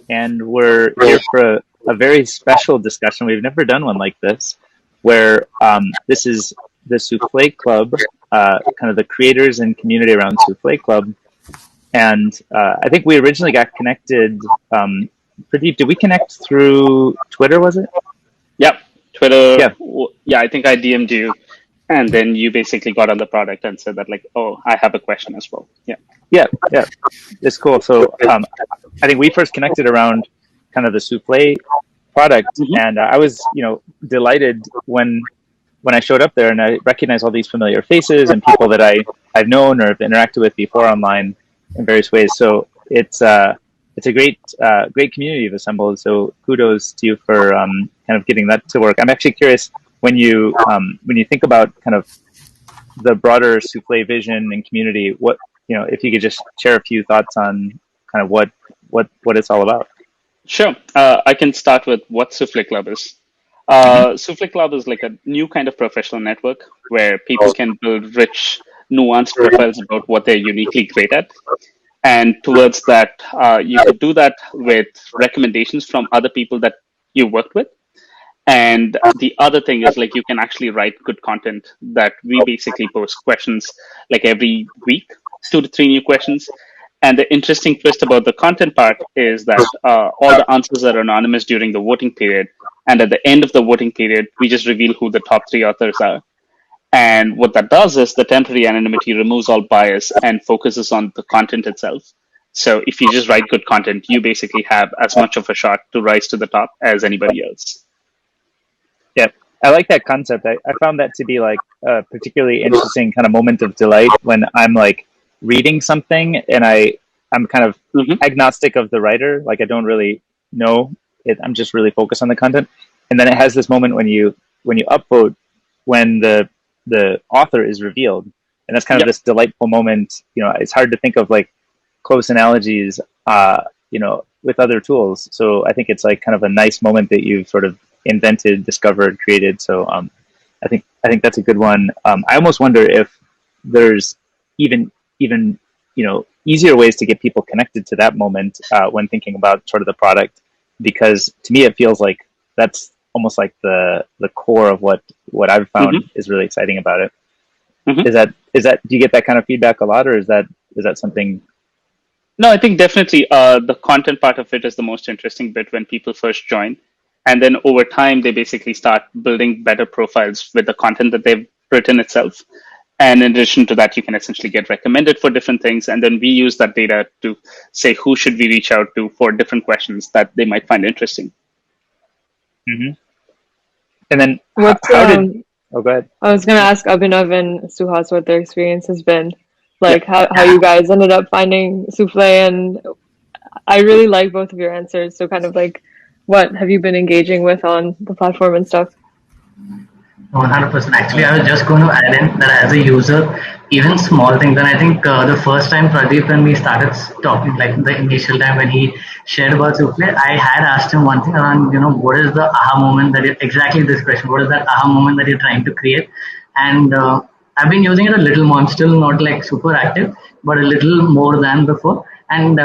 and we're here for a very special discussion. We've never done one like this, where this is the Souffle Club, kind of the creators and community around Souffle Club. And I think we originally got connected. Pradeep, did we connect through Twitter, was it? Yep, Twitter. Yeah. Yeah, I think I DM'd you, and then you basically got on the product and said that like, oh, I have a question as well. Yeah. Yeah, yeah. It's cool. So I think we first connected around kind of the Souffle product, and I was, delighted when I showed up there and I recognized all these familiar faces and people that I've known or have interacted with before online in various ways. So it's a great community you've assembled. So kudos to you for kind of getting that to work. I'm actually curious when you think about kind of the broader Souffle vision and community, what if you could just share a few thoughts on kind of what it's all about. Sure. I can start with what Souffle Club is. Souffle Club is like a new kind of professional network where people can build rich, nuanced profiles about what they're uniquely great at. And towards that, you could do that with recommendations from other people that you worked with. And the other thing is like you can actually write good content that we basically post questions like every week, 2 to 3 new questions. And the interesting twist about the content part is that all the answers are anonymous during the voting period. And at the end of the voting period, we just reveal who the top 3 authors are. And what that does is the temporary anonymity removes all bias and focuses on the content itself. So if you just write good content, you basically have as much of a shot to rise to the top as anybody else. Yeah, I like that concept. I found that to be like a particularly interesting kind of moment of delight when I'm like reading something and I'm kind of agnostic of the writer. Like I don't really know it. I'm just really focused on the content. And then it has this moment when you upvote when the author is revealed. And that's kind of this delightful moment. It's hard to think of like close analogies, with other tools. So I think it's like kind of a nice moment that you've sort of invented, discovered, created. So I think that's a good one. I almost wonder if there's even easier ways to get people connected to that moment when thinking about sort of the product, because to me it feels like that's almost like the core of what I've found is really exciting about it. Is that do you get that kind of feedback a lot, or is that something? No, I think definitely the content part of it is the most interesting bit when people first join. And then over time, they basically start building better profiles with the content that they've written itself. And in addition to that, you can essentially get recommended for different things. And then we use that data to say who should we reach out to for different questions that they might find interesting. And then oh, go ahead. I was going to ask Abhinav and Suhas what their experience has been. Like how you guys ended up finding Souffle, and I really like both of your answers. So kind of like, what have you been engaging with on the platform and stuff? 100%. Actually, I was just going to add in that as a user, even small things, and I think the first time Pradeep and me started talking, like the initial time when he shared about Souffle, I had asked him one thing around, what is the aha moment exactly this question, what is that aha moment that you're trying to create? And I've been using it a little more. I'm still not like super active, but a little more than before. And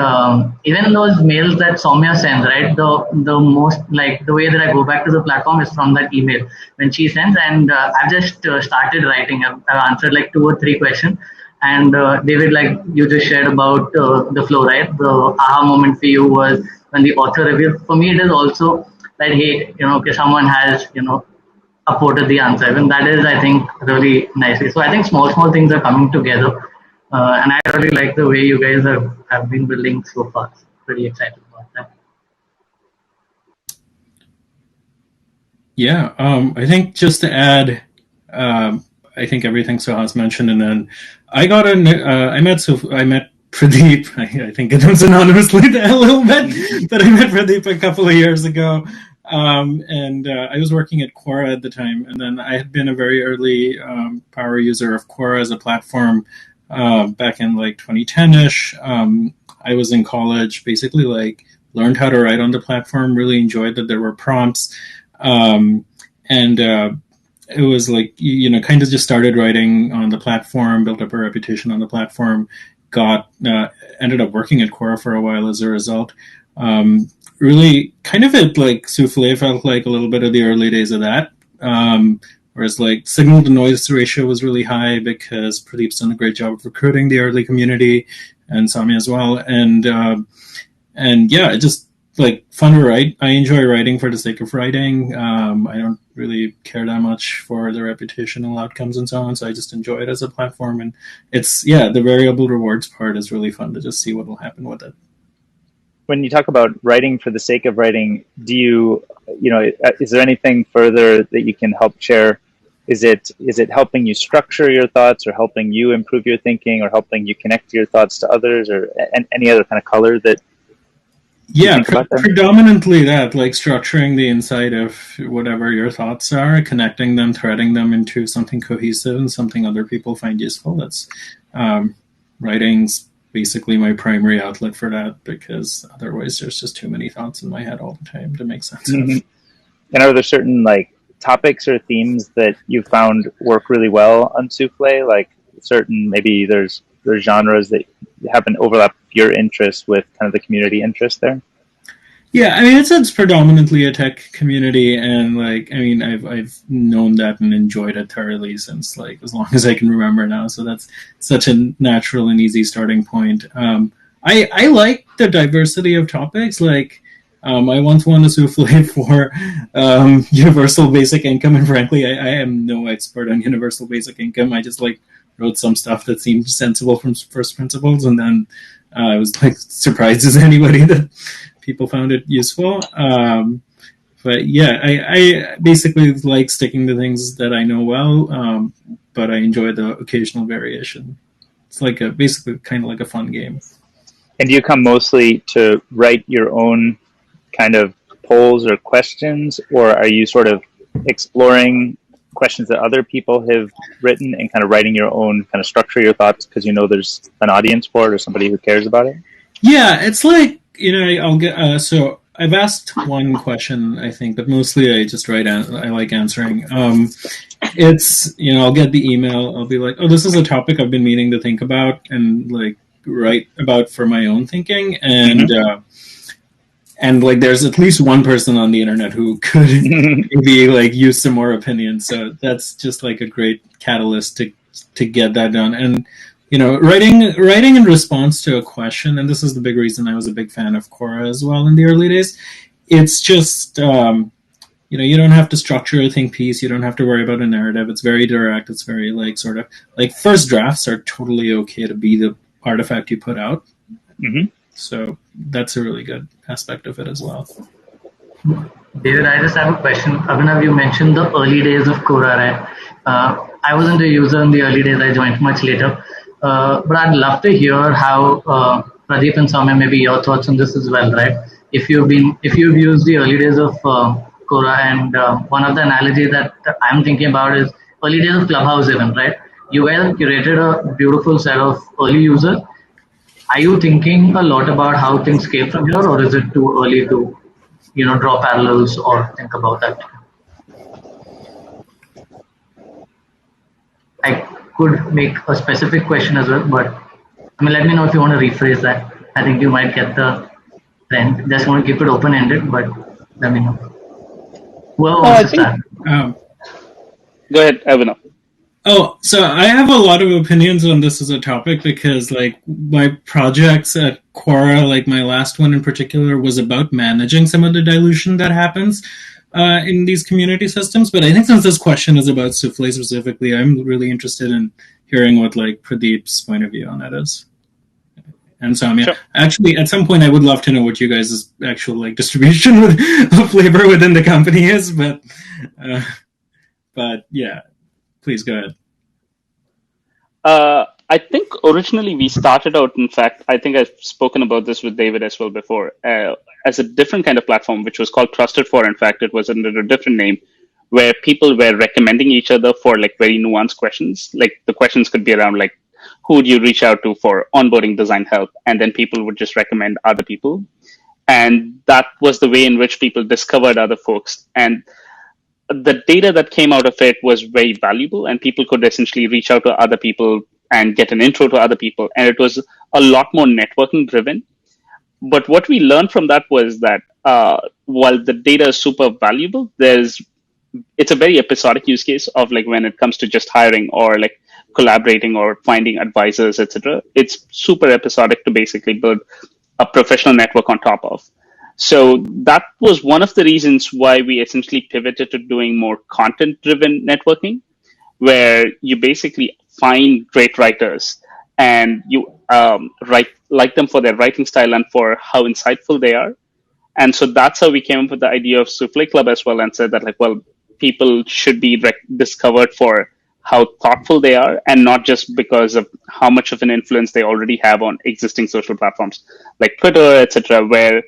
even those mails that Soumya sends, right? The most like the way that I go back to the platform is from that email when she sends, and I've just started writing. I've answered like 2 or 3 questions, and David, like you just shared about the flow, right? The aha moment for you was when the author revealed. For me, it is also that hey, okay, someone has upvoted the answer, and that is, I think, really nicely. So I think small things are coming together. And I really like the way you guys have been building so far. Pretty excited about that. Yeah, I think just to add, I think everything Suhas mentioned, and then I met Pradeep. I think it was anonymously a little bit, but I met Pradeep a couple of years ago. And I was working at Quora at the time, and then I had been a very early power user of Quora as a platform back in like 2010-ish. I was in college, basically like learned how to write on the platform, really enjoyed that there were prompts. And it was like, kind of just started writing on the platform, built up a reputation on the platform, ended up working at Quora for a while as a result. really kind of it like Souffle felt like a little bit of the early days of that. Whereas like signal to noise ratio was really high because Pradeep's done a great job of recruiting the early community, and Sami as well. And yeah, it just like fun to write. I enjoy writing for the sake of writing. I don't really care that much for the reputational outcomes and so on. So I just enjoy it as a platform. And it's, yeah, the variable rewards part is really fun to just see what will happen with it. When you talk about writing for the sake of writing, do you, is there anything further that you can help share? Is it helping you structure your thoughts, or helping you improve your thinking, or helping you connect your thoughts to others, or any other kind of color that? Yeah, predominantly that, like structuring the inside of whatever your thoughts are, connecting them, threading them into something cohesive and something other people find useful. That's writing's basically my primary outlet for that, because otherwise there's just too many thoughts in my head all the time to make sense of. And are there certain like topics or themes that you found work really well on Souffle? Like certain, maybe there's genres that happen overlap your interest with kind of the community interest there? Yeah, I mean, it's predominantly a tech community, and like, I mean, I've known that and enjoyed it thoroughly since like as long as I can remember now. So that's such a natural and easy starting point. I like the diversity of topics. Like, I once won a souffle for universal basic income, and frankly, I am no expert on universal basic income. I just like wrote some stuff that seemed sensible from first principles, and then I was like surprised as anybody that people found it useful. But yeah, I basically like sticking to things that I know well, but I enjoy the occasional variation. It's like basically kind of like a fun game. And do you come mostly to write your own kind of polls or questions, or are you sort of exploring questions that other people have written and kind of writing your own, kind of structure your thoughts because there's an audience for it or somebody who cares about it? Yeah, it's like, I'll get so I've asked one question, I think, but mostly I just write. I like answering. It's I'll get the email. I'll be like, oh, this is a topic I've been meaning to think about and like write about for my own thinking, and like there's at least one person on the internet who could maybe like use some more opinions. So that's just like a great catalyst to get that done. And writing in response to a question, and this is the big reason I was a big fan of Quora as well in the early days. It's just you don't have to structure a think piece. You don't have to worry about a narrative. It's very direct. It's very like sort of like first drafts are totally okay to be the artifact you put out. Mm-hmm. So that's a really good aspect of it as well. David, I just have a question. Abhinav, you mentioned the early days of Quora, right? I wasn't a user in the early days. I joined much later. But I'd love to hear how Pradeep and Soumya, maybe your thoughts on this as well, right? If you've used the early days of Quora, and one of the analogies that I'm thinking about is early days of Clubhouse even, right? You well curated a beautiful set of early users. Are you thinking a lot about how things came from here, or is it too early to, draw parallels or think about that? I could make a specific question as well, but let me know if you want to rephrase that. I think you might get the trend. Just want to keep it open-ended, but let me know. Whoever wants to start. Go ahead, Avinav. Oh, so I have a lot of opinions on this as a topic because, like, my projects at Quora, like my last one in particular, was about managing some of the dilution that happens in these community systems. But I think since this question is about Souffle specifically, I'm really interested in hearing what, like, Pradeep's point of view on it is. And Soumya, sure. Actually, at some point, I would love to know what you guys' actual like distribution of labor within the company is. But yeah. Please go ahead. I think originally we started out, in fact, I think I've spoken about this with David as well before, as a different kind of platform, which was called Trusted For. In fact, it was under a different name, where people were recommending each other for like very nuanced questions. Like the questions could be around like, who would you reach out to for onboarding design help? And then people would just recommend other people. And that was the way in which people discovered other folks. And the data that came out of it was very valuable, and people could essentially reach out to other people and get an intro to other people. And it was a lot more networking driven. But what we learned from that was that while the data is super valuable, it's a very episodic use case of like when it comes to just hiring or like collaborating or finding advisors, etc. It's super episodic to basically build a professional network on top of. So that was one of the reasons why we essentially pivoted to doing more content driven networking, where you basically find great writers and you write like them for their writing style and for how insightful they are. And so that's how we came up with the idea of Souffle Club as well, and said that like, well, people should be discovered for how thoughtful they are, and not just because of how much of an influence they already have on existing social platforms like Twitter, etc., where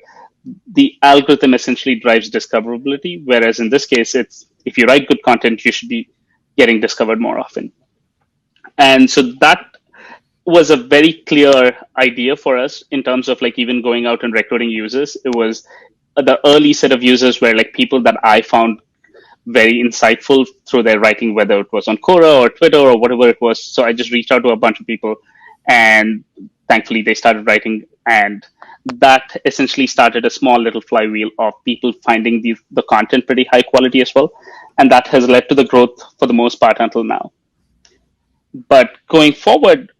the algorithm essentially drives discoverability. Whereas in this case, it's if you write good content, you should be getting discovered more often. And so that was a very clear idea for us in terms of like even going out and recruiting users. It was the early set of users were like people that I found very insightful through their writing, whether it was on Quora or Twitter or whatever it was. So I just reached out to a bunch of people, and thankfully they started writing, and that essentially started a small little flywheel of people finding the content pretty high quality as well, and that has led to the growth for the most part until now. But going forward,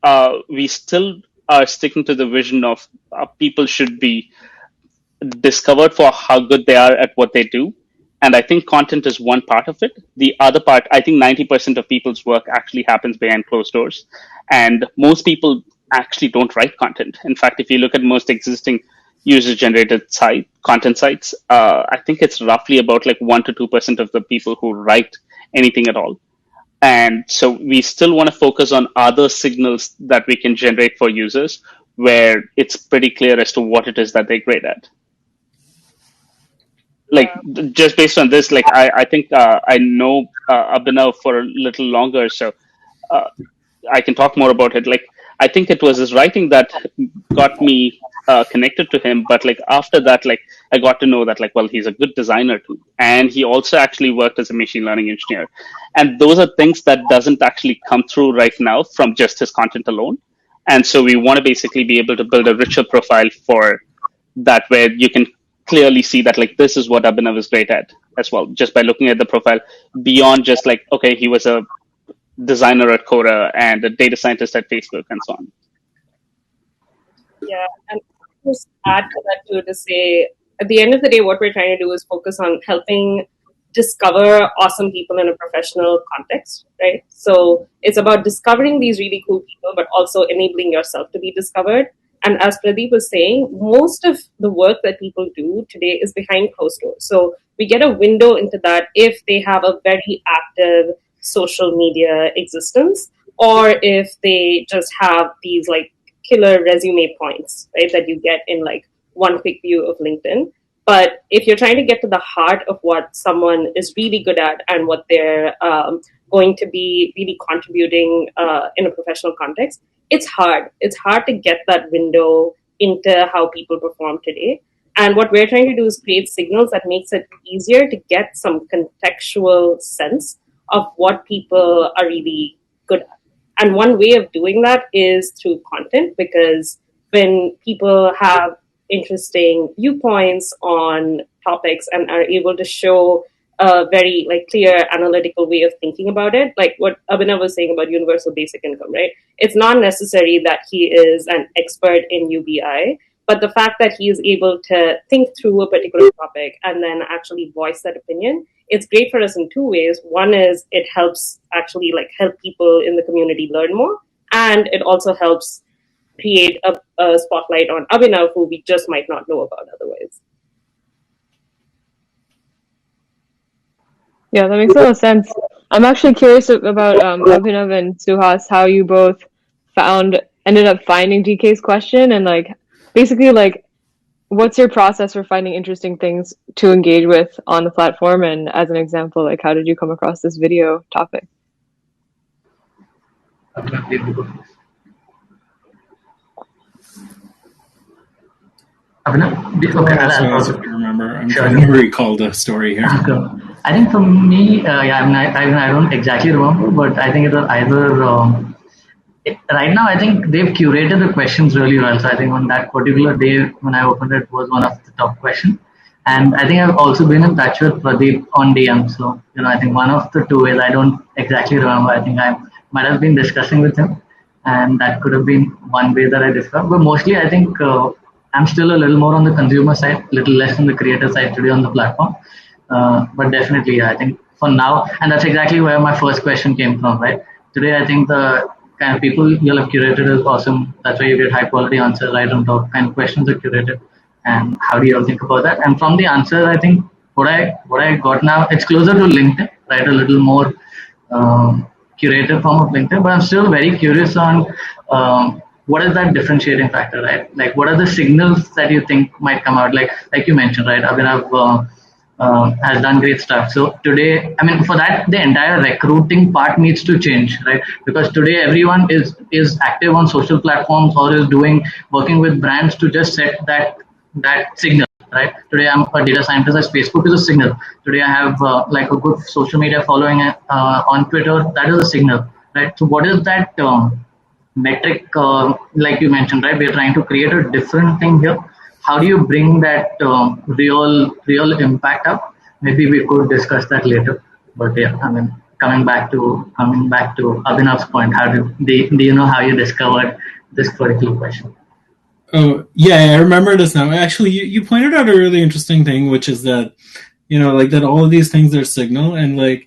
we still are sticking to the vision of people should be discovered for how good they are at what they do. And I think content is one part of it. The other part, I think 90% of people's work actually happens behind closed doors. And most people actually don't write content. In fact, if you look at most existing user-generated content sites, I think it's roughly about like 1 to 2% of the people who write anything at all. And so we still want to focus on other signals that we can generate for users where it's pretty clear as to what it is that they're great at. Like just based on this, like I think I know Abhinav for a little longer, so I can talk more about it. Like I think it was his writing that got me connected to him, but like after that, like I got to know that like, well, he's a good designer too, and he also actually worked as a machine learning engineer, and those are things that doesn't actually come through right now from just his content alone. And so we want to basically be able to build a richer profile for that, where you can clearly see that like this is what Abhinav is great at as well, just by looking at the profile, beyond just like, okay, he was a designer at Quora and a data scientist at Facebook and so on. Yeah, and just add to that too, to say at the end of the day, what we're trying to do is focus on helping discover awesome people in a professional context, right? So it's about discovering these really cool people, but also enabling yourself to be discovered. And as Pradeep was saying, most of the work that people do today is behind closed doors. So we get a window into that if they have a very active social media existence, or if they just have these like killer resume points, right, that you get in like one quick view of LinkedIn. But if you're trying to get to the heart of what someone is really good at and what they're going to be really contributing in a professional context, it's hard. It's hard to get that window into how people perform today. And what we're trying to do is create signals that makes it easier to get some contextual sense of what people are really good at. And one way of doing that is through content, because when people have interesting viewpoints on topics and are able to show a very like clear analytical way of thinking about it, like what Abhinav was saying about universal basic income, right? It's not necessary that he is an expert in UBI, but the fact that he is able to think through a particular topic and then actually voice that opinion, it's great for us in two ways. One is it helps actually like help people in the community learn more, and it also helps create a spotlight on Abhinav, who we just might not know about otherwise. Yeah, that makes a lot of sense. I'm actually curious about Abhinav and Suhas, how you both ended up finding DK's question, and like basically like what's your process for finding interesting things to engage with on the platform? And as an example, like how did you come across this video topic? Okay, I'll remember. I'm trying to recall the story here. I think for me, I don't exactly remember, but I think it was either right now, I think they've curated the questions really well. So I think on that particular day when I opened it was one of the top questions. And I think I've also been in touch with Pradeep on DM. So, I think one of the two ways, I don't exactly remember. I think I might have been discussing with him. And that could have been one way that I discovered. But mostly, I think I'm still a little more on the consumer side, a little less on the creator side today on the platform. But definitely, yeah, I think for now, and that's exactly where my first question came from, right? Today, I think the kind of people you'll have curated is awesome. That's why you get high quality answers right on top. Kind of questions are curated, and how do you all think about that? And from the answers, I think what I got now, it's closer to LinkedIn, right? A little more curated form of LinkedIn, but I'm still very curious on what is that differentiating factor, right? Like, what are the signals that you think might come out? Like you mentioned, right? Abhinav has done great stuff. So today, I mean, for that, the entire recruiting part needs to change, right? Because today everyone is active on social platforms or is working with brands to just set that signal, right? Today I'm a data scientist. As Facebook is a signal. Today I have like a good social media following on Twitter. That is a signal, right? So what is that metric? Like you mentioned, right? We're trying to create a different thing here. How do you bring that real impact up? Maybe we could discuss that later. But yeah, I mean, coming back to Abhinav's point, do you know how you discovered this particular question? Oh, yeah, I remember this now. Actually, you pointed out a really interesting thing, which is that, like that all of these things are signal, and like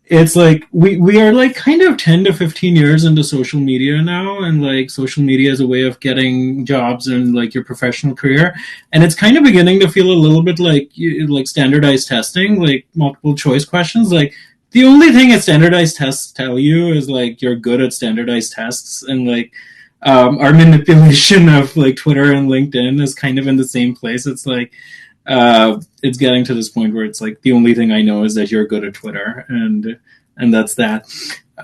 it's like we are like kind of 10 to 15 years into social media now, and like social media is a way of getting jobs and like your professional career, and it's kind of beginning to feel a little bit like standardized testing, like multiple choice questions. Like the only thing that standardized tests tell you is like you're good at standardized tests, and like our manipulation of like Twitter and LinkedIn is kind of in the same place. It's like it's getting to this point where it's like the only thing I know is that you're good at Twitter, and that's that.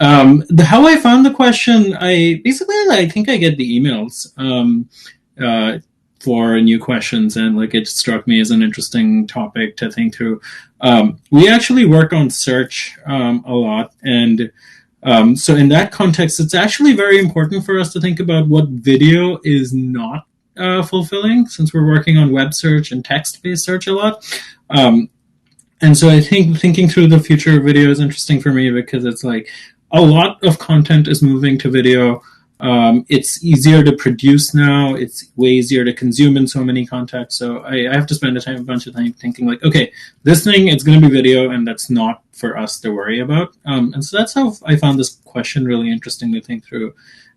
How I found the question, I think I get the emails for new questions, and like it struck me as an interesting topic to think through. We actually work on search a lot, and so in that context, it's actually very important for us to think about what video is not fulfilling, since we're working on web search and text-based search a lot. And so I think thinking through the future of video is interesting for me because it's like a lot of content is moving to video. It's easier to produce now. It's way easier to consume in so many contexts. So I have to spend a bunch of time thinking like, okay, this thing, it's going to be video, and that's not for us to worry about. And so that's how I found this question really interesting to think through.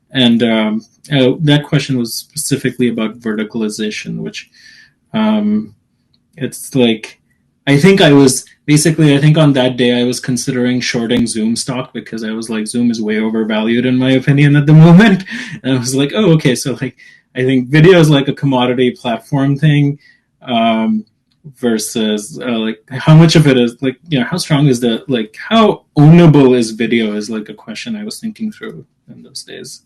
And that question was specifically about verticalization, which it's like, I think on that day I was considering shorting Zoom stock because I was like, Zoom is way overvalued in my opinion at the moment. And I was like, oh, okay. So like, I think video is like a commodity platform thing versus like how much of it is like, how strong is how ownable is video is like a question I was thinking through in those days.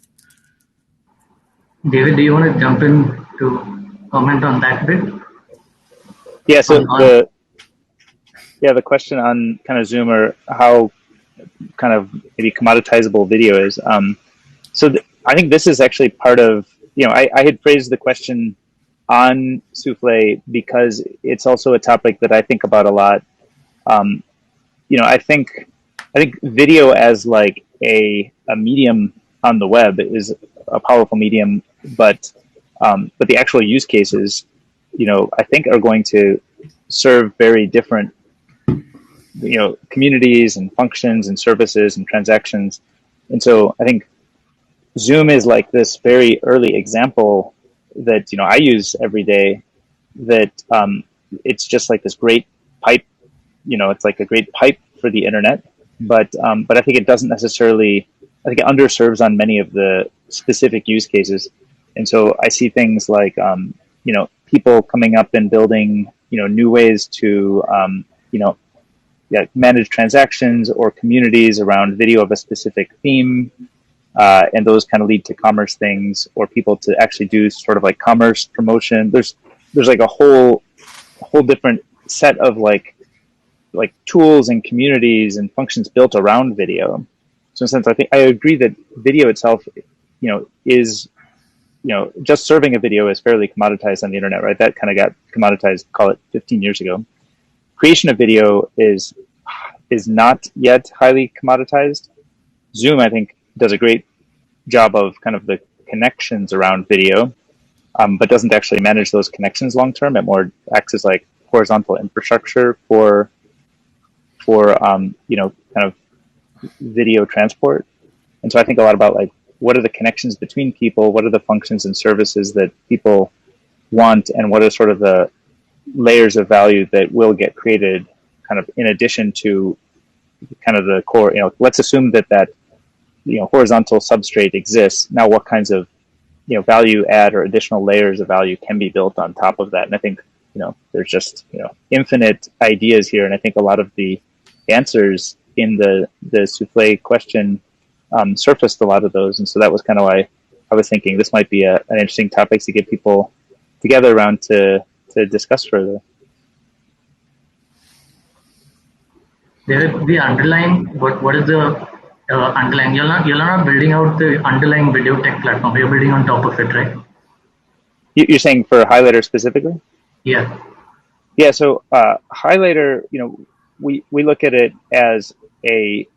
David, do you want to jump in to comment on that bit? Yeah, so the question on kind of Zoom or how kind of maybe commoditizable video is. I think this is actually part of, I had phrased the question on Souffle because it's also a topic that I think about a lot. I think video as like a medium on the web is a powerful medium, but the actual use cases, I think are going to serve very different, communities and functions and services and transactions. And so I think Zoom is like this very early example that, I use every day, that it's just like this great pipe, it's like a great pipe for the internet. But I think it doesn't necessarily, I think it underserves on many of the specific use cases. And so I see things like, people coming up and building, new ways to, manage transactions or communities around video of a specific theme. And those kind of lead to commerce things, or people to actually do sort of like commerce promotion. There's like a whole different set of like tools and communities and functions built around video. So in a sense, I agree that video itself is, just serving a video is fairly commoditized on the internet, right? That kind of got commoditized, call it 15 years ago. Creation of video is not yet highly commoditized. Zoom, I think, does a great job of kind of the connections around video, but doesn't actually manage those connections long term. It more acts as like horizontal infrastructure for kind of video transport. And so I think a lot about like, what are the connections between people? What are the functions and services that people want? And what are sort of the layers of value that will get created kind of in addition to kind of the core, let's assume that horizontal substrate exists. Now, what kinds of, value add or additional layers of value can be built on top of that? And I think, there's just, infinite ideas here. And I think a lot of the answers in the Souffle question surfaced a lot of those. And so that was kind of why I was thinking this might be an interesting topic to get people together around to discuss further. The underlying, what is the underlying? You're not building out the underlying video tech platform. You're building on top of it, right? You're saying for Highlighter specifically? Yeah. Yeah. So Highlighter, we look at it as a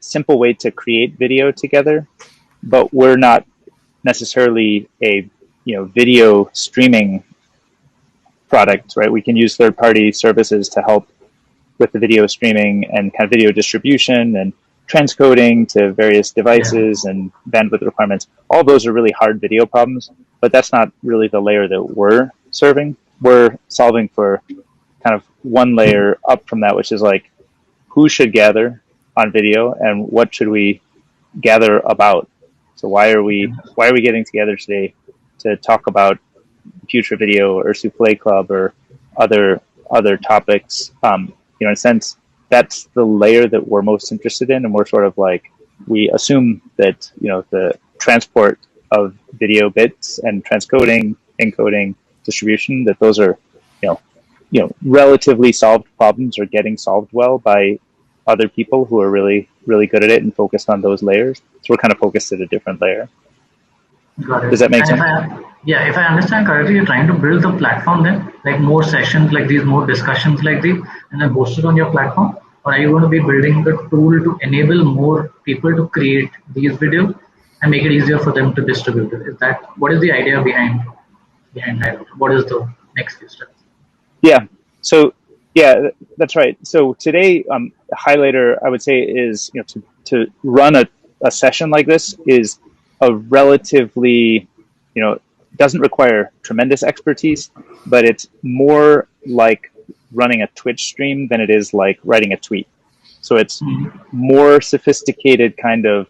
simple way to create video together, but we're not necessarily a video streaming product, right? We can use third-party services to help with the video streaming and kind of video distribution and transcoding to various devices and bandwidth requirements. All those are really hard video problems, but that's not really the layer that we're serving. We're solving for kind of one layer up from that, which is like, who should gather on video and what should we gather about? So why are we getting together today to talk about future video or Souffle Club or other topics? In a sense, that's the layer that we're most interested in, and we're sort of like, we assume that the transport of video bits and transcoding, encoding, distribution, that those are relatively solved problems or getting solved well by other people who are really, really good at it and focused on those layers. So we're kind of focused at a different layer. Got it. Does that make sense? If I understand correctly, you're trying to build the platform then, like more sessions like these, more discussions like these, and then host it on your platform? Or are you going to be building the tool to enable more people to create these videos and make it easier for them to distribute it? What is the idea behind that? What is the next few steps? Yeah. So yeah, that's right. So today, Highlighter, I would say, is to run a session like this is a relatively doesn't require tremendous expertise, but it's more like running a Twitch stream than it is like writing a tweet. So it's more sophisticated kind of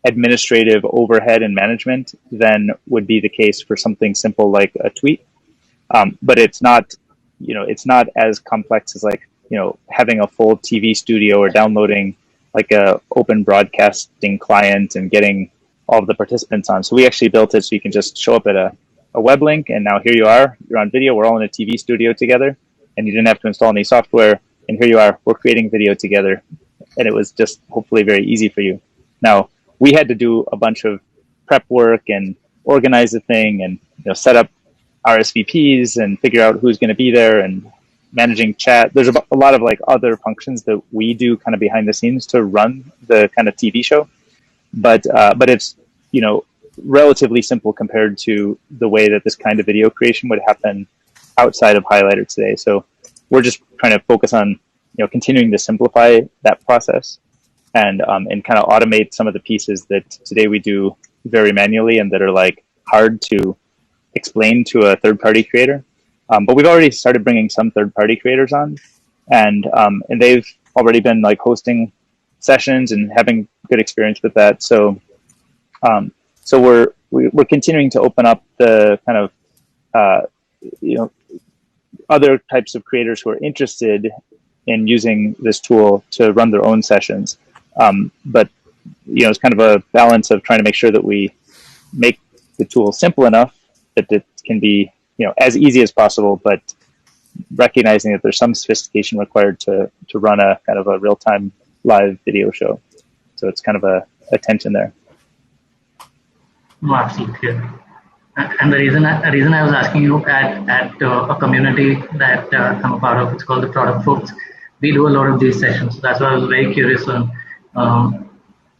administrative overhead and management than would be the case for something simple like a tweet. But it's not, it's not as complex as like, having a full TV studio or downloading like a open broadcasting client and getting all of the participants on. So we actually built it so you can just show up at a web link, and now here you are, you're on video, we're all in a TV studio together, and you didn't have to install any software, and here you are, we're creating video together, and it was just hopefully very easy for you. Now, we had to do a bunch of prep work and organize the thing and set up RSVPs and figure out who's going to be there and managing chat. There's a lot of like other functions that we do kind of behind the scenes to run the kind of TV show. But it's, relatively simple compared to the way that this kind of video creation would happen outside of Highlighter today. So we're just trying to focus on, continuing to simplify that process and kind of automate some of the pieces that today we do very manually and that are like hard to explain to a third-party creator. But we've already started bringing some third-party creators on, and they've already been like hosting sessions and having good experience with that. So we're continuing to open up the kind of other types of creators who are interested in using this tool to run their own sessions. But it's kind of a balance of trying to make sure that we make the tool simple enough that it can be as easy as possible, but recognizing that there's some sophistication required to run a kind of a real-time live video show. So it's kind of a tension there. No, absolutely. And the reason I was asking you at a community that I'm a part of, it's called the Product Folks. We do a lot of these sessions. That's why I was very curious on,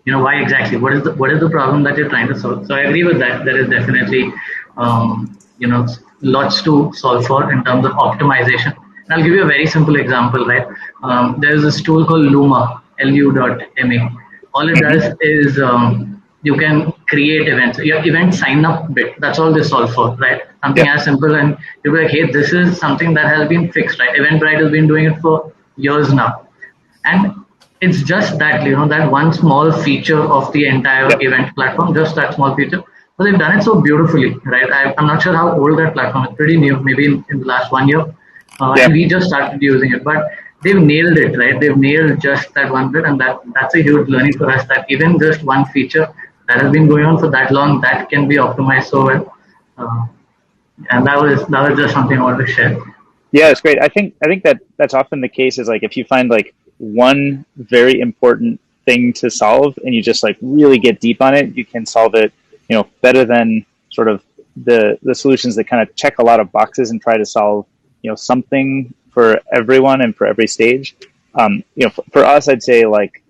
why exactly? What is the problem that you're trying to solve? So I agree with that. There is definitely, lots to solve for in terms of optimization. And I'll give you a very simple example, right? There's this tool called Luma, lu.ma. All it does is you can create events. Your event sign up bit. That's all they solve for, right? Something as simple, and you'll be like, hey, this is something that has been fixed, right? Eventbrite has been doing it for years now, and it's just that that one small feature of the entire event platform, just that small feature. But they've done it so beautifully, right? I'm not sure how old that platform is. Pretty new, maybe in the last 1 year, and we just started using it. But they've nailed it, right? They've nailed just that one bit, and that's a huge learning for us. That even just one feature that has been going on for that long, that can be optimized so well. And that was just something I wanted to share. Yeah, it's great. I think that's often the case is like if you find like one very important thing to solve and you just like really get deep on it, you can solve it, better than sort of the solutions that kind of check a lot of boxes and try to solve, something for everyone and for every stage. For us, I'd say like,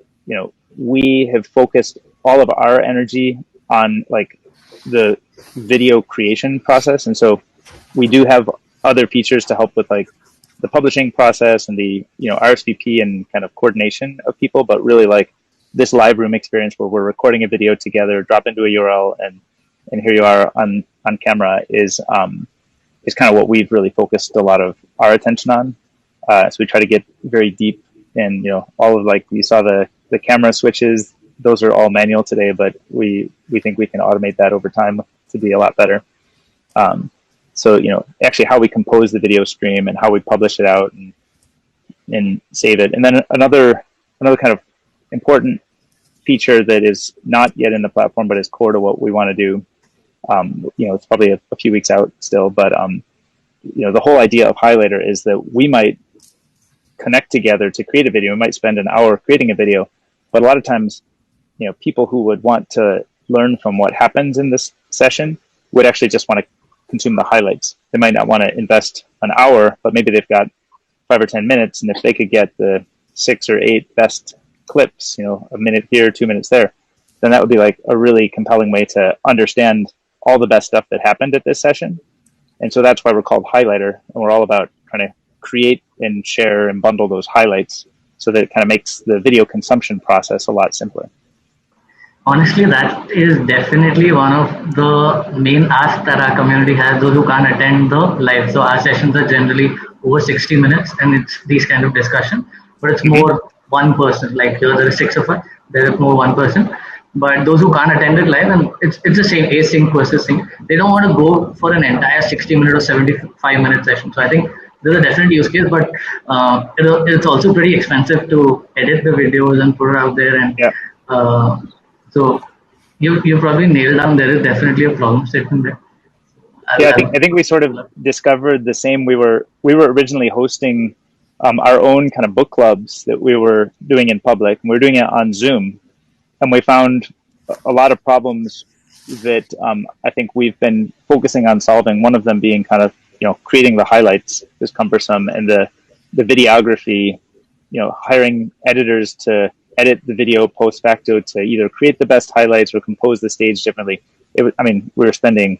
we have focused all of our energy on like the video creation process. And so we do have other features to help with like the publishing process and the RSVP and kind of coordination of people, but really like this live room experience where we're recording a video together, drop into a URL, and here you are on camera is kind of what we've really focused a lot of our attention on. So we try to get very deep in all of like you saw the camera switches; those are all manual today, but we think we can automate that over time to be a lot better. So, actually how we compose the video stream and how we publish it out and save it. And then another kind of important feature that is not yet in the platform, but is core to what we want to do. It's probably a few weeks out still, but, the whole idea of Highlighter is that we might connect together to create a video. We might spend an hour creating a video, but a lot of times, people who would want to learn from what happens in this session would actually just want to consume the highlights. They might not want to invest an hour, but maybe they've got 5 or 10 minutes. And if they could get the 6 or 8 best clips, a minute here, 2 minutes there, then that would be like a really compelling way to understand all the best stuff that happened at this session. And so that's why we're called Highlighter. And we're all about trying to create and share and bundle those highlights so that it kind of makes the video consumption process a lot simpler. Honestly, that is definitely one of the main asks that our community has, those who can't attend the live. So our sessions are generally over 60 minutes and it's these kind of discussion, but it's more one person. Like here, there are 6 of us, there is more one person. But those who can't attend it live, and it's the same async versus sync, they don't want to go for an entire 60-minute or 75-minute session. So I think there's a definite use case, but it's also pretty expensive to edit the videos and put it out there. And so you probably nailed down there is definitely a problem statement there. I think we sort of discovered the same. We were originally hosting our own kind of book clubs that we were doing in public, and we were doing it on Zoom, and we found a lot of problems that I think we've been focusing on solving. One of them being kind of creating the highlights is cumbersome, and the videography, hiring editors to edit the video post facto to either create the best highlights or compose the stage differently. We were spending,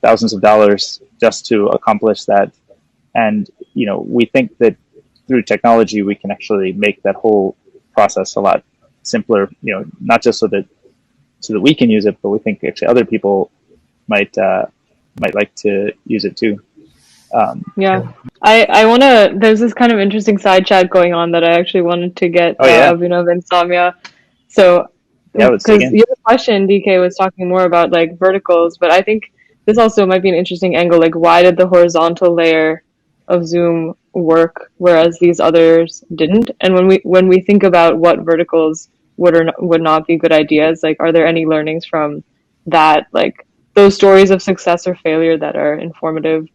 thousands of dollars just to accomplish that. And, we think that through technology, we can actually make that whole process a lot simpler, not just so that we can use it, but we think actually other people might like to use it too. I want to, there's this kind of interesting side chat going on that I actually wanted to get Abhinav and Samya. So, because your question, DK, was talking more about like verticals, but I think this also might be an interesting angle. Like, why did the horizontal layer of Zoom work, whereas these others didn't? And when we think about what verticals would or would not be good ideas, like, are there any learnings from that, like those stories of success or failure that are informative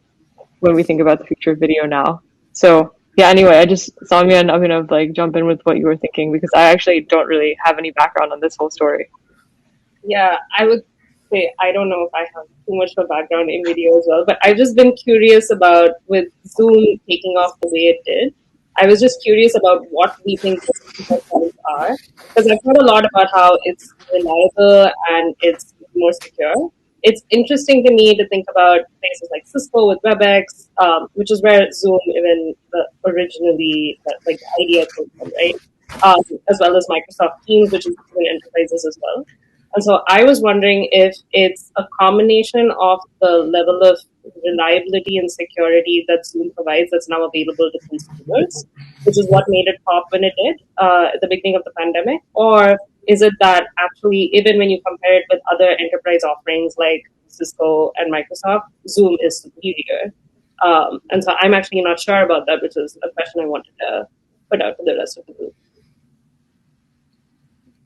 when we think about the future of video now? So anyway, I just Samya and Abhinav like jump in with what you were thinking, because I actually don't really have any background on this whole story. Yeah, I would say I don't know if I have too much of a background in video as well, but I've just been curious about with Zoom taking off the way it did. I was just curious about what we think the points are, because I've heard a lot about how it's reliable and it's more secure. It's interesting to me to think about places like Cisco with WebEx, which is where Zoom even originally, like the idea came from, right? As well as Microsoft Teams, which is in enterprises as well. And so I was wondering if it's a combination of the level of reliability and security that Zoom provides that's now available to consumers, which is what made it pop when it did at the beginning of the pandemic, or is it that actually, even when you compare it with other enterprise offerings like Cisco and Microsoft, Zoom is superior? And so I'm actually not sure about that, which is a question I wanted to put out to the rest of the group.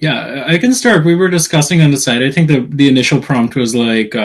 Yeah, I can start. We were discussing on the side. I think the initial prompt was like,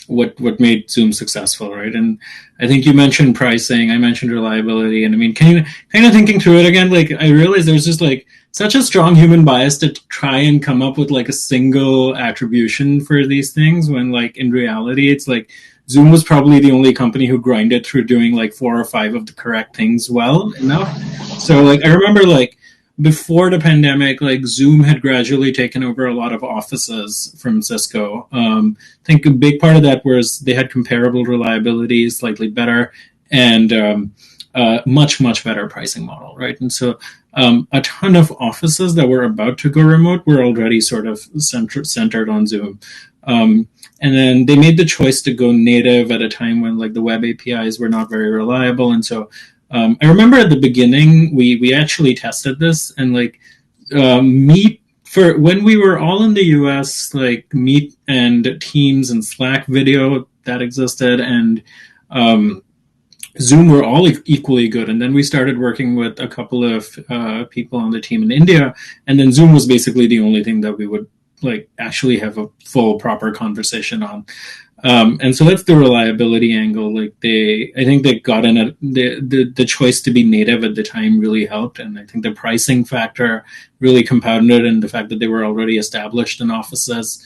what made Zoom successful, right? And I think you mentioned pricing. I mentioned reliability, and I mean, kind of thinking through it again, like I realized there's just like such a strong human bias to try and come up with like a single attribution for these things, when like in reality, it's like Zoom was probably the only company who grinded through doing like 4 or 5 of the correct things well enough. So like I remember like, before the pandemic, like Zoom had gradually taken over a lot of offices from Cisco. I think a big part of that was they had comparable reliability, slightly better, and much better pricing model, right? And so a ton of offices that were about to go remote were already sort of centered on Zoom. And then they made the choice to go native at a time when like the web APIs were not very reliable, and so I remember at the beginning we actually tested this, and like Meet, for when we were all in the US, like Meet and Teams and Slack video that existed, and Zoom were all equally good. And then we started working with a couple of people on the team in India, and then Zoom was basically the only thing that we would like actually have a full proper conversation on. And so that's the reliability angle. Like I think they got in the choice to be native at the time really helped, and I think the pricing factor really compounded, and the fact that they were already established in offices.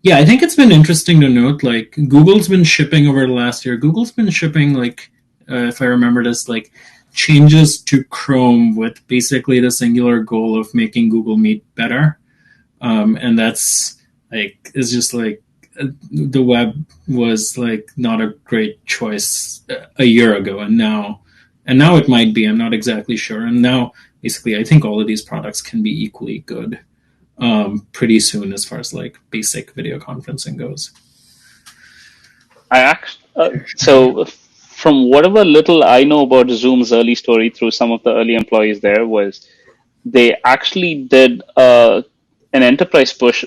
Yeah, I think it's been interesting to note, like Google's been shipping over the last year. Google's been shipping like, if I remember this, like changes to Chrome with basically the singular goal of making Google Meet better, and that's. Like, it's just like the web was like not a great choice a year ago, and now it might be. I'm not exactly sure. And now, basically, I think all of these products can be equally good pretty soon as far as like basic video conferencing goes. So from whatever little I know about Zoom's early story through some of the early employees there was they actually did an enterprise push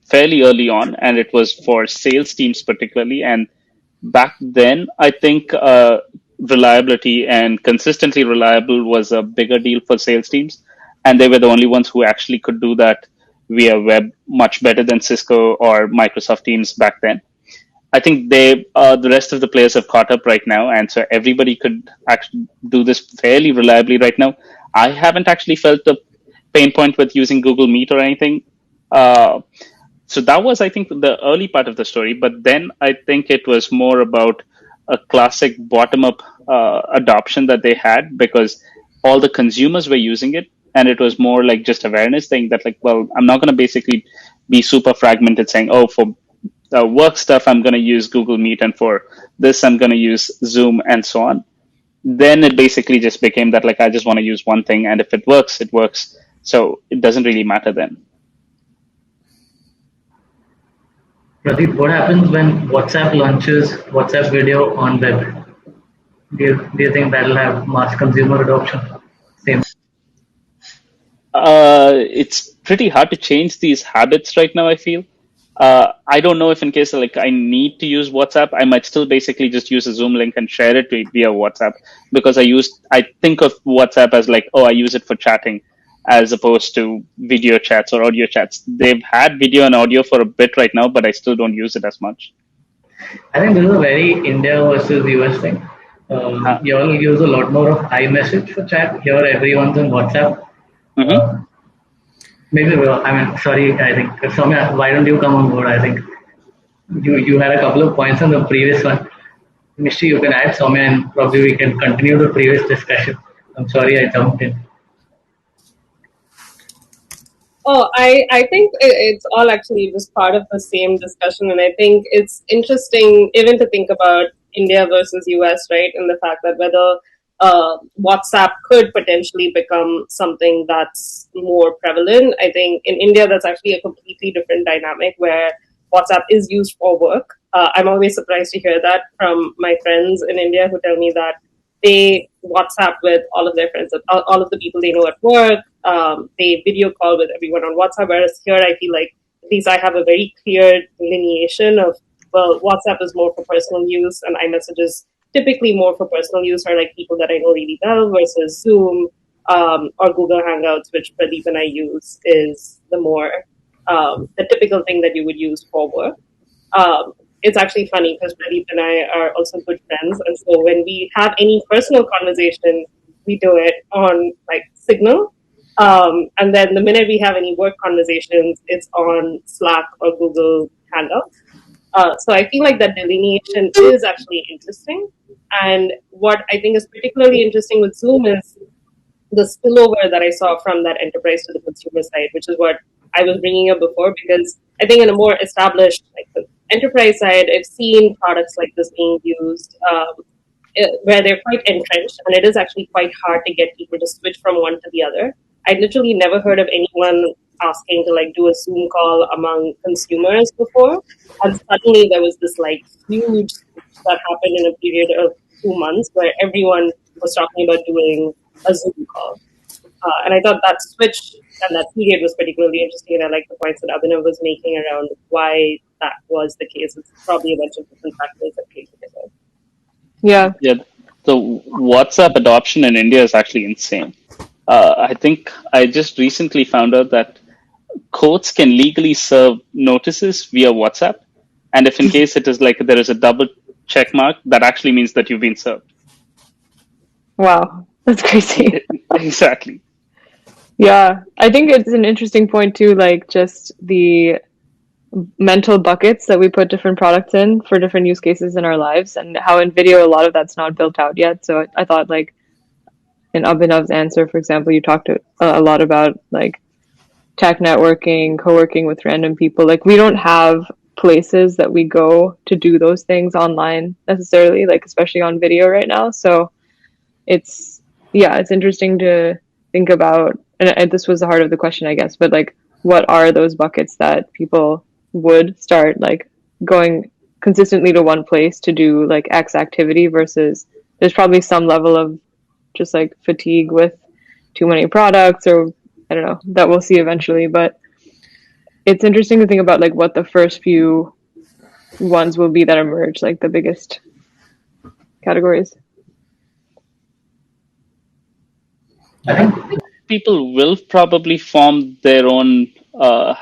fairly early on, and it was for sales teams particularly. And back then, I think reliability and consistently reliable was a bigger deal for sales teams, and they were the only ones who actually could do that via web much better than Cisco or Microsoft Teams back then. I think the rest of the players have caught up right now, and so everybody could actually do this fairly reliably right now. I haven't actually felt the pain point with using Google Meet or anything. So that was, I think, the early part of the story. But then I think it was more about a classic bottom-up adoption that they had, because all the consumers were using it. And it was more like just awareness thing that like, well, I'm not going to basically be super fragmented saying, oh, for work stuff, I'm going to use Google Meet. And for this, I'm going to use Zoom and so on. Then it basically just became that like, I just want to use one thing. And if it works, it works. So it doesn't really matter then. Pradeep, what happens when WhatsApp launches WhatsApp video on web? Do you think that'll have mass consumer adoption? Same. It's pretty hard to change these habits right now, I feel. I don't know if in case like I need to use WhatsApp, I might still basically just use a Zoom link and share it via WhatsApp, because I think of WhatsApp as like, oh, I use it for chatting, as opposed to video chats or audio chats. They've had video and audio for a bit right now, but I still don't use it as much. I think this is a very India versus US thing. You all use a lot more of iMessage for chat. Here, everyone's on WhatsApp. Mm-hmm. Maybe, well, I mean, sorry, I think, Soumya, why don't you come on board? I think you had a couple of points on the previous one. Mishti, you can add Soumya and probably we can continue the previous discussion. I'm sorry I jumped in. Oh, I think it's all actually just part of the same discussion, and I think it's interesting even to think about India versus US, right? And the fact that whether WhatsApp could potentially become something that's more prevalent. I think in India, that's actually a completely different dynamic where WhatsApp is used for work. I'm always surprised to hear that from my friends in India who tell me that they WhatsApp with all of their friends, all of the people they know at work. They video call with everyone on WhatsApp. Whereas here, I feel like at least I have a very clear delineation of, well, WhatsApp is more for personal use, and iMessage is typically more for personal use for like people that I know really well, versus Zoom or Google Hangouts, which Pradeep and I use, is the more the typical thing that you would use for work. It's actually funny because Pradeep and I are also good friends, and so when we have any personal conversation, we do it on like Signal, and then the minute we have any work conversations, it's on Slack or Google Hangouts. So I feel like that delineation is actually interesting, and what I think is particularly interesting with Zoom is the spillover that I saw from that enterprise to the consumer side, which is what I was bringing up before, because I think in a more established like the enterprise side, I've seen products like this being used where they're quite entrenched, and it is actually quite hard to get people to switch from one to the other. I literally never heard of anyone asking to like do a Zoom call among consumers before, and suddenly there was this like huge switch that happened in a period of 2 months where everyone was talking about doing a Zoom call. And I thought that switch and that period was particularly interesting. And I like the points that Abhinav was making around why that was the case. It's probably a bunch of different factors that came together. Yeah. Yeah, the WhatsApp adoption in India is actually insane. I think I just recently found out that courts can legally serve notices via WhatsApp, and if in case it is like there is a double check mark, that actually means that you've been served. Wow. That's crazy. Exactly. Yeah. I think it's an interesting point too, like just the mental buckets that we put different products in for different use cases in our lives, and how in video a lot of that's not built out yet. So I thought like in Abhinav's answer, for example, you talked a lot about like tech networking, co-working with random people. Like we don't have places that we go to do those things online necessarily, like especially on video right now. So it's interesting to think about, and this was the heart of the question, I guess, but like what are those buckets that people would start like going consistently to one place to do like X activity, versus there's probably some level of just like fatigue with too many products, or I don't know, that we'll see eventually. But it's interesting to think about like what the first few ones will be that emerge, like the biggest categories. I think People will probably form their own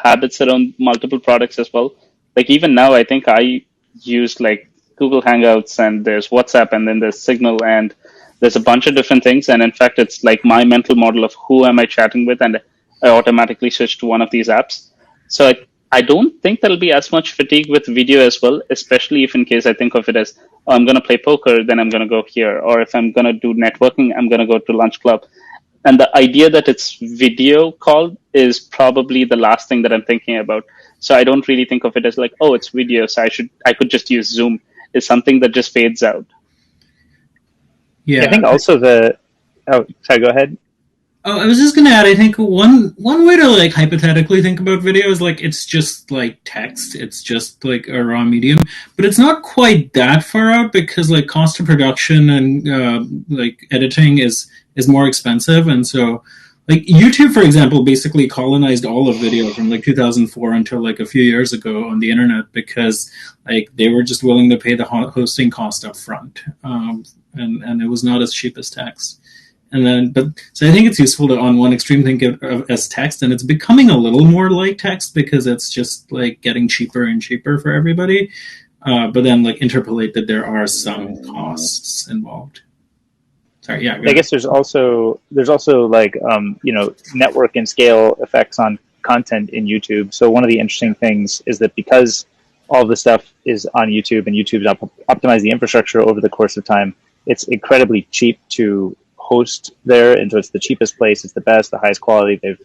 habits around multiple products as well. Like even now, I think I use like Google Hangouts, and there's WhatsApp, and then there's Signal, and there's a bunch of different things. And in fact, it's like my mental model of who am I chatting with, and I automatically switch to one of these apps. So I don't think there'll be as much fatigue with video as well, especially if in case I think of it as, oh, I'm going to play poker, then I'm going to go here. Or if I'm going to do networking, I'm going to go to Lunch Club. And the idea that it's video called is probably the last thing that I'm thinking about. So I don't really think of it as like, oh, it's video, so I could just use Zoom. It's something that just fades out. Yeah, I think also sorry, go ahead. Oh, I was just gonna add. I think one way to like hypothetically think about video is like it's just like text. It's just like a raw medium, but it's not quite that far out, because like cost of production and like editing is more expensive, and so like YouTube, for example, basically colonized all of video from like 2004 until like a few years ago on the internet, because like they were just willing to pay the hosting cost up front, and it was not as cheap as text. And then, so I think it's useful to, on one extreme, think of as text, and it's becoming a little more like text because it's just like getting cheaper and cheaper for everybody. But then, like, interpolate that there are some costs involved. Sorry, yeah. I guess there's also like network and scale effects on content in YouTube. So one of the interesting things is that because all the stuff is on YouTube and YouTube's optimized the infrastructure over the course of time, it's incredibly cheap to host there. And so it's the cheapest place. It's the best, the highest quality. They've,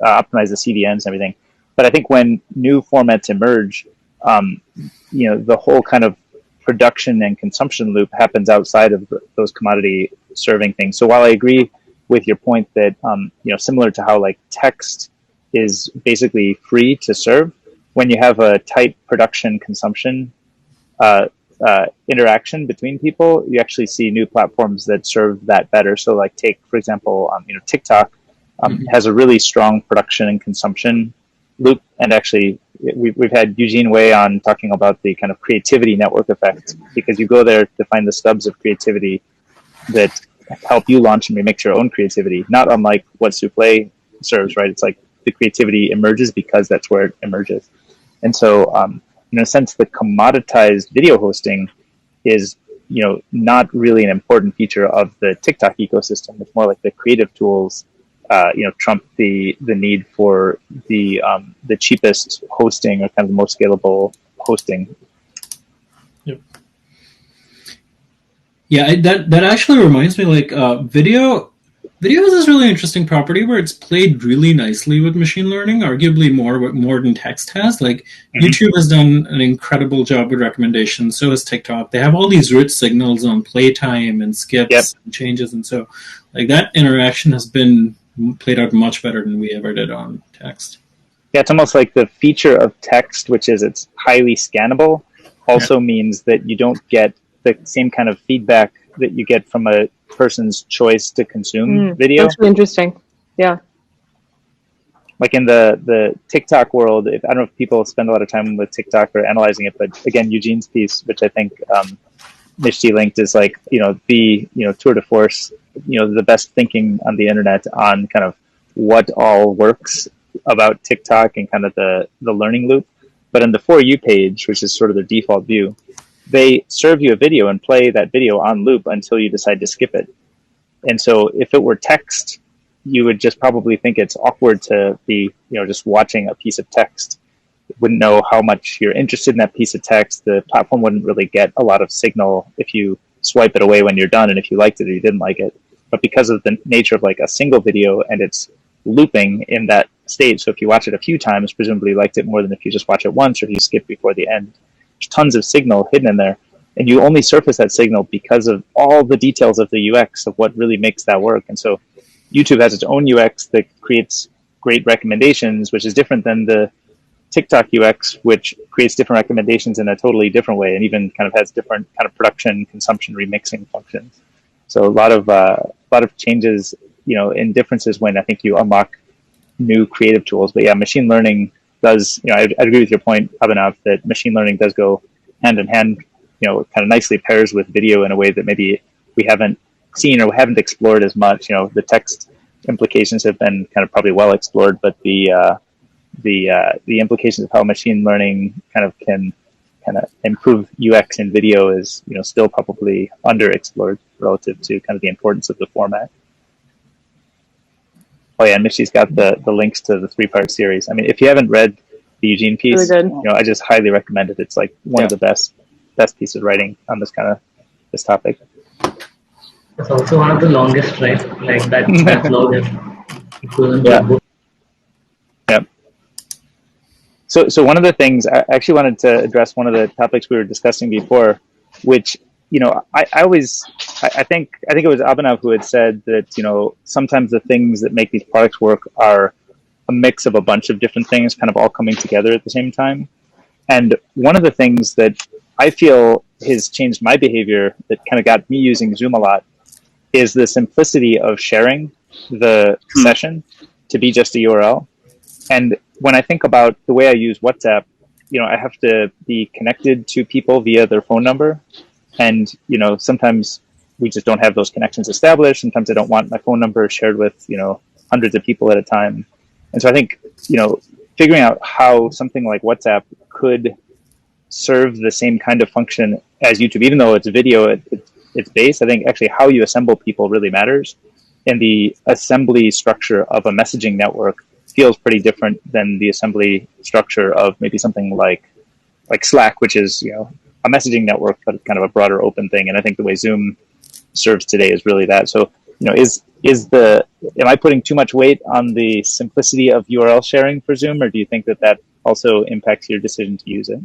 optimized the CDNs and everything. But I think when new formats emerge, the whole kind of production and consumption loop happens outside of those commodity serving things. So while I agree with your point that, similar to how like text is basically free to serve, when you have a tight production consumption interaction between people, you actually see new platforms that serve that better. So like take, for example, TikTok has a really strong production and consumption loop. And actually we've had Eugene Wei on talking about the kind of creativity network effect, because you go there to find the stubs of creativity that help you launch and remix your own creativity, not unlike what Souffle serves, right? It's like the creativity emerges because that's where it emerges. And so, in a sense, the commoditized video hosting is, not really an important feature of the TikTok ecosystem. It's more like the creative tools, trump the need for the cheapest hosting or kind of the most scalable hosting. Yep. Yeah, that actually reminds me, like, video has this really interesting property where it's played really nicely with machine learning, arguably more than text has. Like, YouTube has done an incredible job with recommendations, so has TikTok. They have all these rich signals on playtime and skips and changes, and so like that interaction has been played out much better than we ever did on text. Yeah, it's almost like the feature of text, which is it's highly scannable, also means that you don't get the same kind of feedback that you get from a person's choice to consume video. That's really interesting. Yeah. Like in the TikTok world, I don't know if people spend a lot of time with TikTok or analyzing it, but again, Eugene's piece, which I think Mishti linked, is like, the tour de force, the best thinking on the internet on kind of what all works about TikTok and kind of the learning loop. But in the For You page, which is sort of the default view, they serve you a video and play that video on loop until you decide to skip it. And so if it were text, you would just probably think it's awkward to be, just watching a piece of text. You wouldn't know how much you're interested in that piece of text. The platform wouldn't really get a lot of signal if you swipe it away when you're done and if you liked it or you didn't like it. But because of the nature of like a single video and it's looping in that state, so if you watch it a few times, presumably you liked it more than if you just watch it once or if you skip before the end. There's tons of signal hidden in there, and you only surface that signal because of all the details of the UX of what really makes that work. And so YouTube has its own UX that creates great recommendations, which is different than the TikTok UX, which creates different recommendations in a totally different way and even kind of has different kind of production, consumption, remixing functions. So a lot of changes, in differences when I think you unlock new creative tools. But yeah, machine learning does, I agree with your point, Abhinav, that machine learning does go hand in hand, kind of nicely pairs with video in a way that maybe we haven't seen or haven't explored as much. The text implications have been kind of probably well explored, but the implications of how machine learning kind of can kind of improve UX in video is, still probably underexplored relative to kind of the importance of the format. Oh yeah, and Mishi's got the links to the 3-part series. I mean, if you haven't read the Eugene piece, really I just highly recommend it. It's like one of the best pieces of writing on this topic. It's also one of the longest, right? Like that long. Yep. So one of the things I actually wanted to address, one of the topics we were discussing before, which I think it was Abhinav who had said that, sometimes the things that make these products work are a mix of a bunch of different things kind of all coming together at the same time. And one of the things that I feel has changed my behavior that kind of got me using Zoom a lot is the simplicity of sharing the session to be just a URL. And when I think about the way I use WhatsApp, I have to be connected to people via their phone number. And, sometimes we just don't have those connections established. Sometimes I don't want my phone number shared with, hundreds of people at a time. And so I think, figuring out how something like WhatsApp could serve the same kind of function as YouTube, even though it's video at its base, I think actually how you assemble people really matters. And the assembly structure of a messaging network feels pretty different than the assembly structure of maybe something like Slack, which is a messaging network, but kind of a broader open thing. And I think the way Zoom serves today is really that. So am I putting too much weight on the simplicity of URL sharing for Zoom, or do you think that also impacts your decision to use it?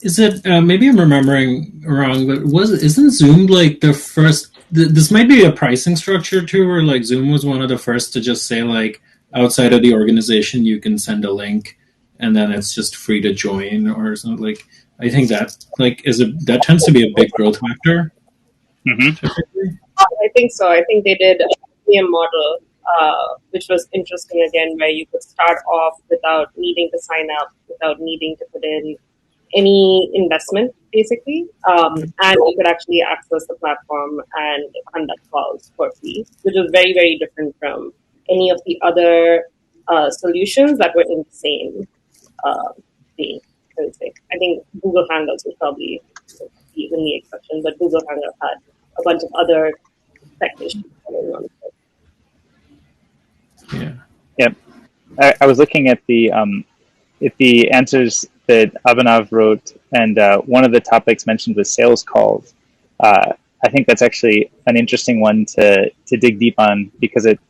Is it maybe I'm remembering wrong, but isn't Zoom like the first? This might be a pricing structure too, where like Zoom was one of the first to just say like outside of the organization you can send a link, and then it's just free to join or something. Like I think that that tends to be a big growth factor. Mm-hmm. I think so. I think they did a premium model, which was interesting again, where you could start off without needing to sign up, without needing to put in any investment, basically, and you could actually access the platform and conduct calls for free, which was very, very different from any of the other solutions that were in the same vein, I would say. I think Google Hangouts would probably be the only exception, but Google Hangouts had a bunch of other tech issues going on. Yeah. Yep. I was looking at the answers that Abhinav wrote, and one of the topics mentioned was sales calls. I think that's actually an interesting one to dig deep on, because it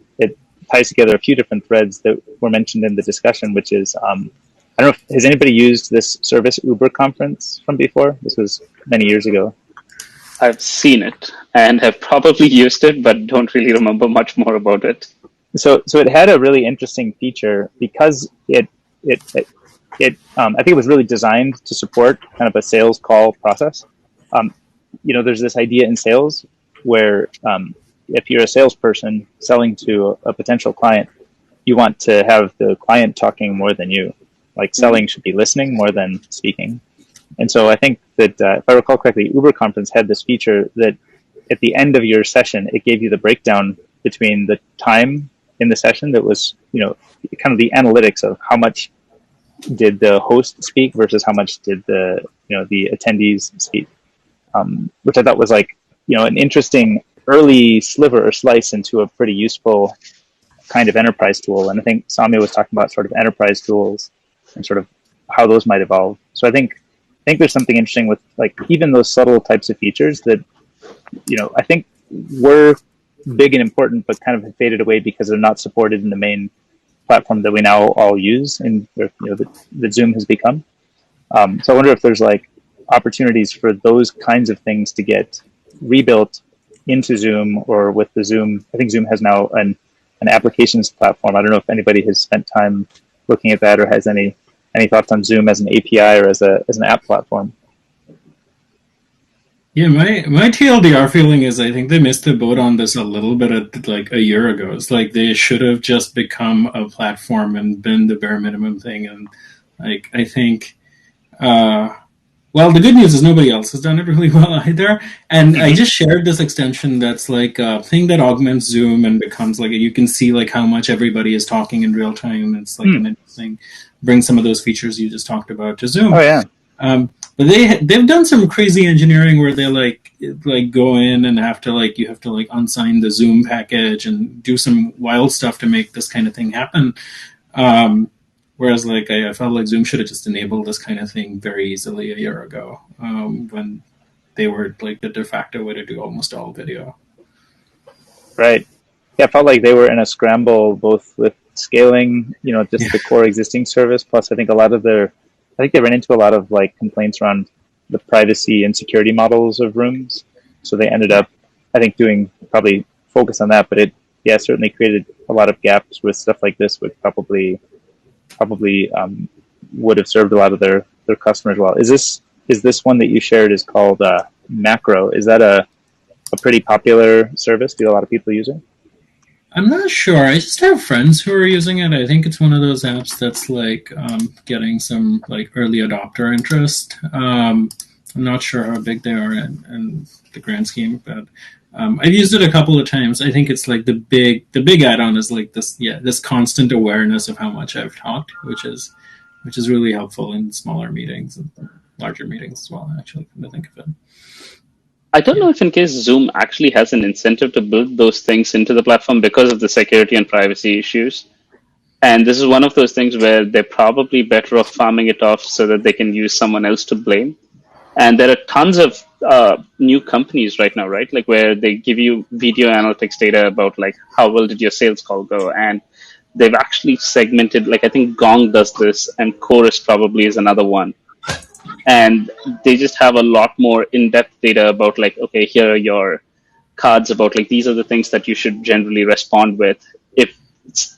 ties together a few different threads that were mentioned in the discussion, which is, I don't know if, has anybody used this service Uber Conference from before? This was many years ago. I've seen it and have probably used it, but don't really remember much more about it. So it had a really interesting feature because I think it was really designed to support kind of a sales call process. There's this idea in sales where if you're a salesperson selling to a potential client, you want to have the client talking more than you. Like selling should be listening more than speaking. And so I think that if I recall correctly, Uber Conference had this feature that at the end of your session, it gave you the breakdown between the time in the session that was, kind of the analytics of how much did the host speak versus how much did the attendees speak, which I thought was like, an interesting early sliver or slice into a pretty useful kind of enterprise tool. And I think Samya was talking about sort of enterprise tools and sort of how those might evolve. So I think there's something interesting with like even those subtle types of features that, I think were big and important, but kind of have faded away because they're not supported in the main platform that we now all use and that Zoom has become. So I wonder if there's like opportunities for those kinds of things to get rebuilt into Zoom, or with the Zoom. I think Zoom has now an applications platform. I don't know if anybody has spent time looking at that or has any thoughts on Zoom as an API or as an app platform. Yeah, my TLDR feeling is I think they missed the boat on this a little bit like a year ago. It's like they should have just become a platform and been the bare minimum thing. And like I think, well, the good news is nobody else has done it really well either. And I just shared this extension that's like a thing that augments Zoom and becomes like you can see like how much everybody is talking in real time. It's like an interesting, bring some of those features you just talked about to Zoom. Oh yeah. But they've done some crazy engineering where they like go in and you have to unsign the Zoom package and do some wild stuff to make this kind of thing happen. Whereas like I felt like Zoom should have just enabled this kind of thing very easily a year ago when they were like the de facto way to do almost all video. Right. Yeah, I felt like they were in a scramble both with scaling, just the core existing service. Plus, I think they ran into a lot of like complaints around the privacy and security models of rooms. So they ended up, I think, doing probably focus on that, but it certainly created a lot of gaps with stuff like this, which probably would have served a lot of their customers well. Is this one that you shared is called Macro? Is that a pretty popular service? Do a lot of people use it? I'm not sure. I just have friends who are using it. I think it's one of those apps that's like getting some like early adopter interest. I'm not sure how big they are in the grand scheme, but I've used it a couple of times. I think it's like the big add-on is like this constant awareness of how much I've talked, which is really helpful in smaller meetings and larger meetings as well. Actually, come to think of it. I don't know if in case Zoom actually has an incentive to build those things into the platform because of the security and privacy issues. And this is one of those things where they're probably better off farming it off so that they can use someone else to blame. And there are tons of new companies right now, right? Like where they give you video analytics data about like how well did your sales call go, and they've actually segmented. Like I think Gong does this, and Chorus probably is another one, and they just have a lot more in-depth data about like, okay, here are your cards about like these are the things that you should generally respond with.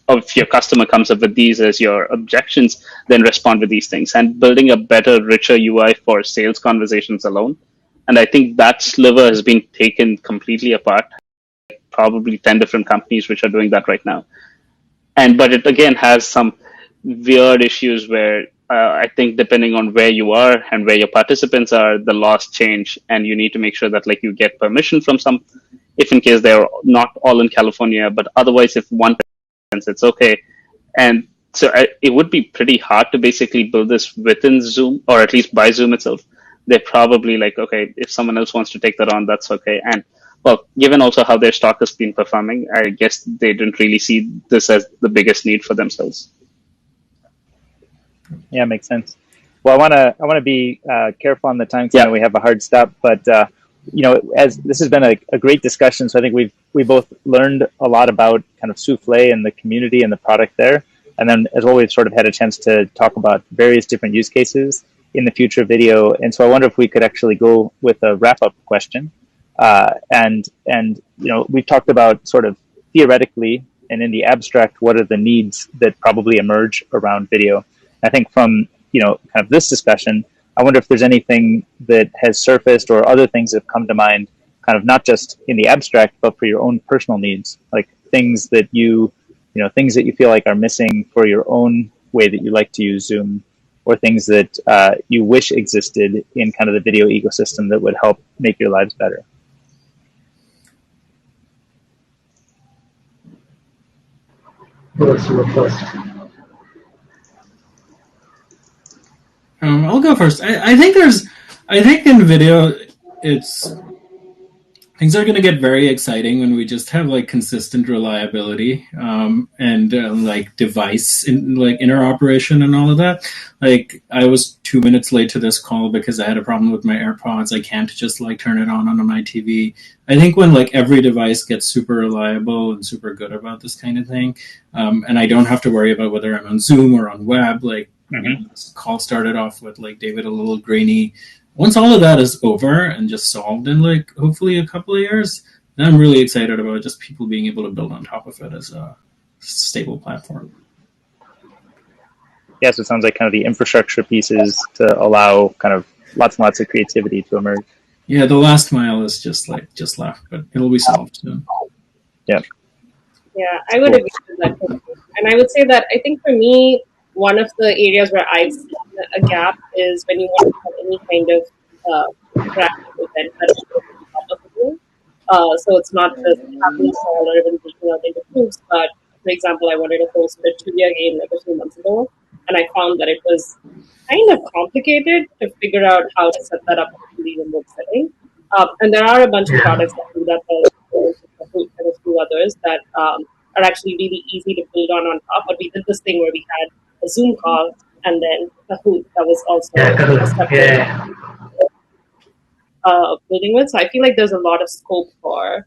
If your customer comes up with these as your objections, then respond with these things, and building a better, richer UI for sales conversations alone. And I think that sliver has been taken completely apart. Probably 10 different companies which are doing that right now. But it again has some weird issues where I think depending on where you are and where your participants are, the laws change, and you need to make sure that like you get permission from some, if in case they're not all in California, but otherwise if one it's okay. And so it would be pretty hard to basically build this within Zoom, or at least by Zoom itself. They're probably like, okay, if someone else wants to take that on, that's okay. And well, given also how their stock has been performing, I guess they didn't really see this as the biggest need for themselves. Yeah, makes sense. Well, I want to be careful on the time because I know we have a hard stop. But as this has been a great discussion, so I think we both learned a lot about kind of Souffle and the community and the product there, and then as well we've sort of had a chance to talk about various different use cases in the future video. And so I wonder if we could actually go with a wrap up question. And we've talked about sort of theoretically and in the abstract what are the needs that probably emerge around video. I think from kind of this discussion, I wonder if there's anything that has surfaced or other things that have come to mind, kind of not just in the abstract, but for your own personal needs, like things that things that you feel like are missing for your own way that you like to use Zoom, or things that you wish existed in kind of the video ecosystem that would help make your lives better. First. I'll go first. I think in video, things are going to get very exciting when we just have like consistent reliability and like device interoperation and all of that. Like I was 2 minutes late to this call because I had a problem with my AirPods. I can't just like turn it on my TV. I think when like every device gets super reliable and super good about this kind of thing, and I don't have to worry about whether I'm on Zoom or on web, like this call started off with like David a little grainy. Once all of that is over and just solved in like hopefully a couple of years, then I'm really excited about just people being able to build on top of it as a stable platform. Yeah, so it sounds like kind of the infrastructure pieces to allow kind of lots and lots of creativity to emerge. Yeah, the last mile is just left, but it'll be solved soon. Yeah. Yeah, I would agree with that. And I would say that I think for me, one of the areas where I've seen a gap is when you want to have any kind of interactive event that is on top of it. So it's not just having a call or even breaking out into groups, but for example, I wanted to host a trivia game like a few months ago, and I found that it was kind of complicated to figure out how to set that up in the remote setting. And there are a bunch of products that do that, and a few others that are actually really easy to build on top. But we did this thing where we had a Zoom call and then Kahoot that was also building with. So I feel like there's a lot of scope for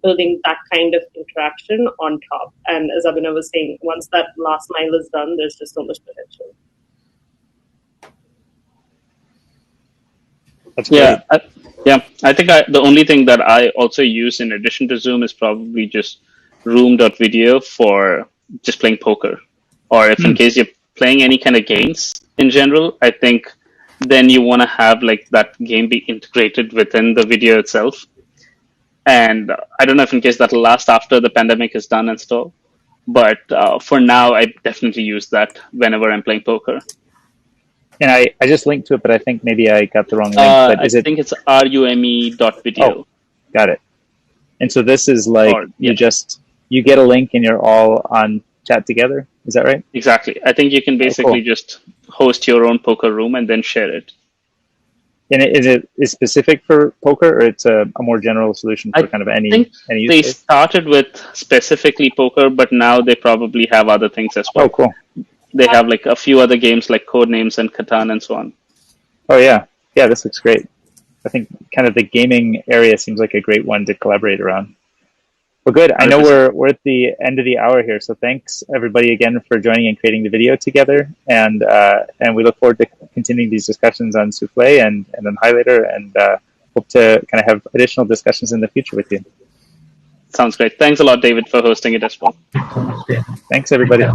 building that kind of interaction on top. And as Abhinav was saying, once that last mile is done, there's just so much potential. That's great. I think the only thing that I also use in addition to Zoom is probably just room.video for just playing poker. Or if in case you're playing any kind of games in general, I think then you want to have like that game be integrated within the video itself. And I don't know if in case that'll last after the pandemic is done and stuff. But for now, I definitely use that whenever I'm playing poker. And I just linked to it, but I think maybe I got the wrong link. But I think it's rume.video. Oh, got it. And so this is like you get a link and you're all on chat together. Is that right? Exactly. I think you can basically just host your own poker room and then share it. And is it specific for poker, or it's a more general solution for kind of any use they case? started with specifically poker, but now they probably have other things as well. Oh, cool. They have like a few other games like Codenames and Catan and so on. Oh, yeah. Yeah, this looks great. I think kind of the gaming area seems like a great one to collaborate around. Well, good. I know 100%. we're at the end of the hour here, so thanks everybody again for joining and creating the video together, and we look forward to continuing these discussions on Souffle and on Highlighter, and hope to kind of have additional discussions in the future with you. Sounds great. Thanks a lot, David, for hosting it as well. Thanks, everybody.